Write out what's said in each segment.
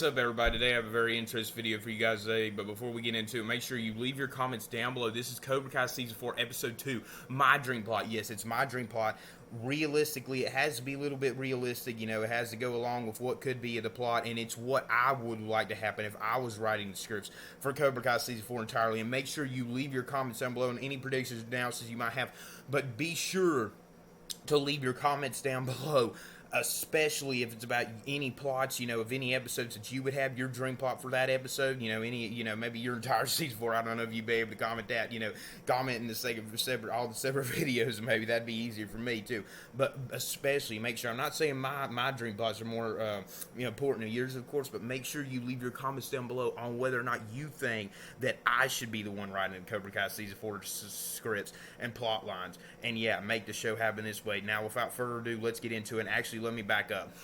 What's up, everybody? Today I have a very interesting video for you guys today, but before we get into it, make sure you leave your comments down below. This is Cobra Kai Season 4, Episode 2, my dream plot. Yes, it's my dream plot. Realistically, it has to be a little bit realistic, it has to go along with what could be the plot, and it's what I would like to happen if I was writing the scripts for Cobra Kai Season 4 entirely. And make sure you leave your comments down below and any predictions or analysis you might have, but be sure to leave your comments down below, especially if it's about any plots, of any episodes that you would have your dream plot for that episode, maybe your entire season 4. I don't know if you'd be able to comment that, comment in the sake of all the separate videos, maybe that'd be easier for me too. But especially make sure, I'm not saying my dream plots are more important than yours, of course, but make sure you leave your comments down below on whether or not you think that I should be the one writing the Cobra Kai Season 4 scripts and plot lines, and yeah, make the show happen this way. Now, without further ado, let's get into it. And actually, let me back up.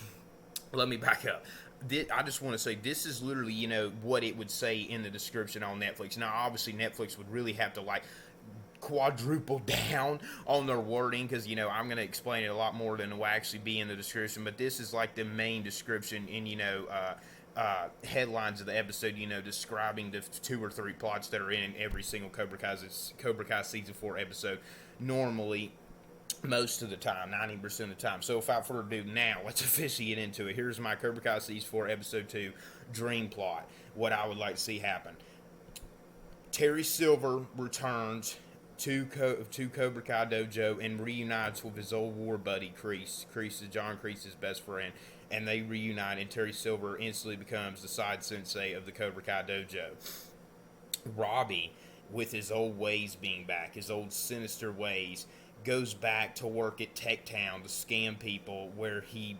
I just want to say this is literally, what it would say in the description on Netflix. Now, obviously, Netflix would really have to, quadruple down on their wording because, I'm going to explain it a lot more than it will actually be in the description. But this is, the main description in, headlines of the episode, describing the 2 or 3 plots that are in every single Cobra Kai Season 4 episode. Normally, most of the time, 90% of the time. So without further ado, now let's officially get into it. Here's my Cobra Kai Season 4 Episode 2 dream plot. What I would like to see happen. Terry Silver returns to Cobra Kai Dojo and reunites with his old war buddy, Kreese. Kreese is John Kreese's best friend. And they reunite, and Terry Silver instantly becomes the side sensei of the Cobra Kai Dojo. Robbie, with his old ways being back, his old sinister ways, goes back to work at Tech Town to scam people where he,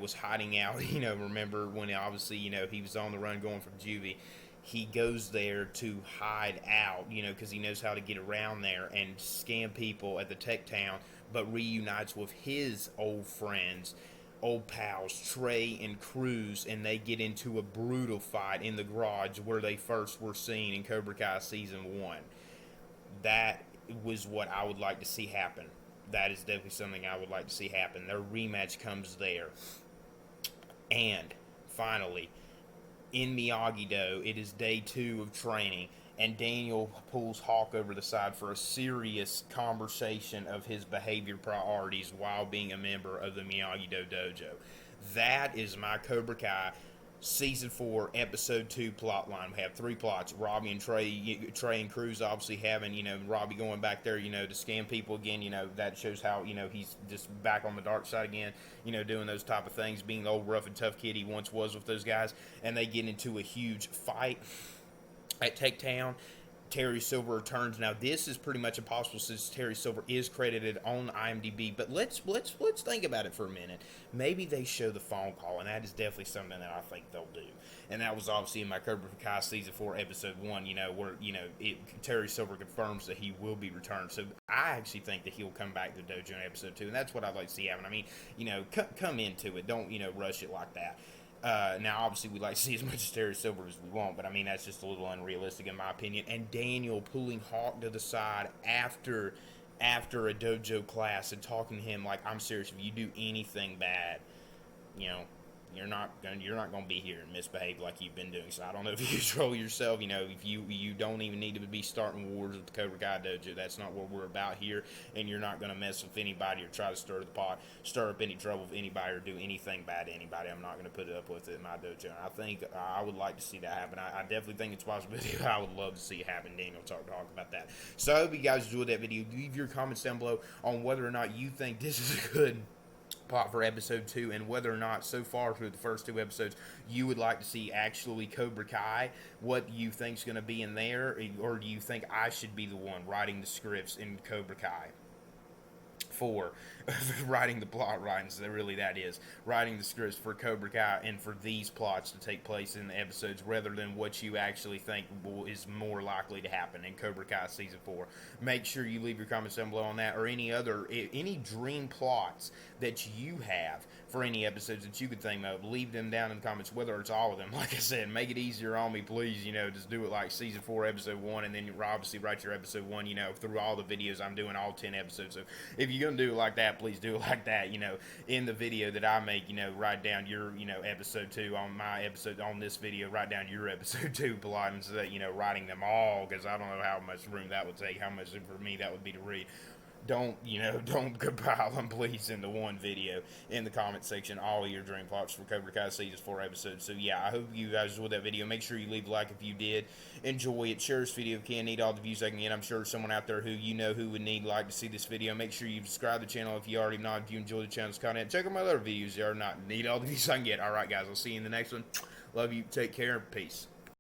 was hiding out. Remember when obviously, he was on the run going from juvie. He goes there to hide out, because he knows how to get around there and scam people at the Tech Town, but reunites with his old friends, old pals, Trey and Cruz, and they get into a brutal fight in the garage where they first were seen in Cobra Kai Season 1. That was what I would like to see happen. That is definitely something I would like to see happen. Their rematch comes there. And finally, in Miyagi-Do, it is day 2 of training, and Daniel pulls Hawk over the side for a serious conversation of his behavior priorities while being a member of the Miyagi-Do dojo. That is my Cobra Kai Season 4, Episode 2 plot line. We have 3 plots. Robbie and Trey and Cruz obviously having, Robbie going back there, to scam people again. That shows how, he's just back on the dark side again, doing those type of things, being the old rough and tough kid he once was with those guys. And they get into a huge fight at Tech Town. Terry Silver returns. Now, this is pretty much impossible since Terry Silver is credited on IMDb. But let's think about it for a minute. Maybe they show the phone call, and that is definitely something that I think they'll do. And that was obviously in my Cobra Kai Season 4, Episode 1, where, Terry Silver confirms that he will be returned. So I actually think that he'll come back to the dojo in Episode 2, and that's what I'd like to see happen. I mean, come into it. Don't, rush it like that. Now, obviously, we'd like to see as much as Terry Silver as we want, but I mean, that's just a little unrealistic in my opinion. And Daniel pulling Hawk to the side after a dojo class and talking to him like, I'm serious, if you do anything bad, you're not gonna be here and misbehave like you've been doing. So I don't know if you control yourself. If you don't even need to be starting wars with the Cobra Kai dojo. That's not what we're about here. And you're not gonna mess with anybody or try to stir the pot, stir up any trouble with anybody, or do anything bad to anybody. I'm not gonna put it up with it in my dojo. And I think I would like to see that happen. I definitely think it's a possibility. I would love to see it happen. Daniel talk about that. So I hope you guys enjoyed that video. Leave your comments down below on whether or not you think this is a good plot for Episode 2, and whether or not so far through the first 2 episodes you would like to see actually Cobra Kai, what you think's going to be in there, or do you think I should be the one writing the scripts in Cobra Kai for writing the plot lines, that is writing the scripts for Cobra Kai and for these plots to take place in the episodes, rather than what you actually think is more likely to happen in Cobra Kai Season 4. Make sure you leave your comments down below on that, or any dream plots that you have for any episodes that you could think of. Leave them down in the comments, whether it's all of them. Like I said, make it easier on me, please. Just do it like season 4, episode 1, and then you obviously write your episode 1. Through all the videos I'm doing, all 10 episodes. So if you're gonna do it like that, please do it like that. In the video that I make, write down your episode 2 on my episode on this video. Write down your episode 2 plot instead of writing them all, because I don't know how much room that would take, how much for me that would be to read. Don't compile them, please, into one video. In the comment section, all of your dream plots for Cobra Kai season 4 episodes. So yeah, I hope you guys enjoyed that video. Make sure you leave a like if you did enjoy it. Share this video if you can. Need all the views I can get. I'm sure someone out there who who would need like to see this video. Make sure you subscribe to the channel if you already not. If you enjoy the channel's content, check out my other videos. You are not need all the views I can get. All right, guys, I'll see you in the next one. Love you. Take care. Peace.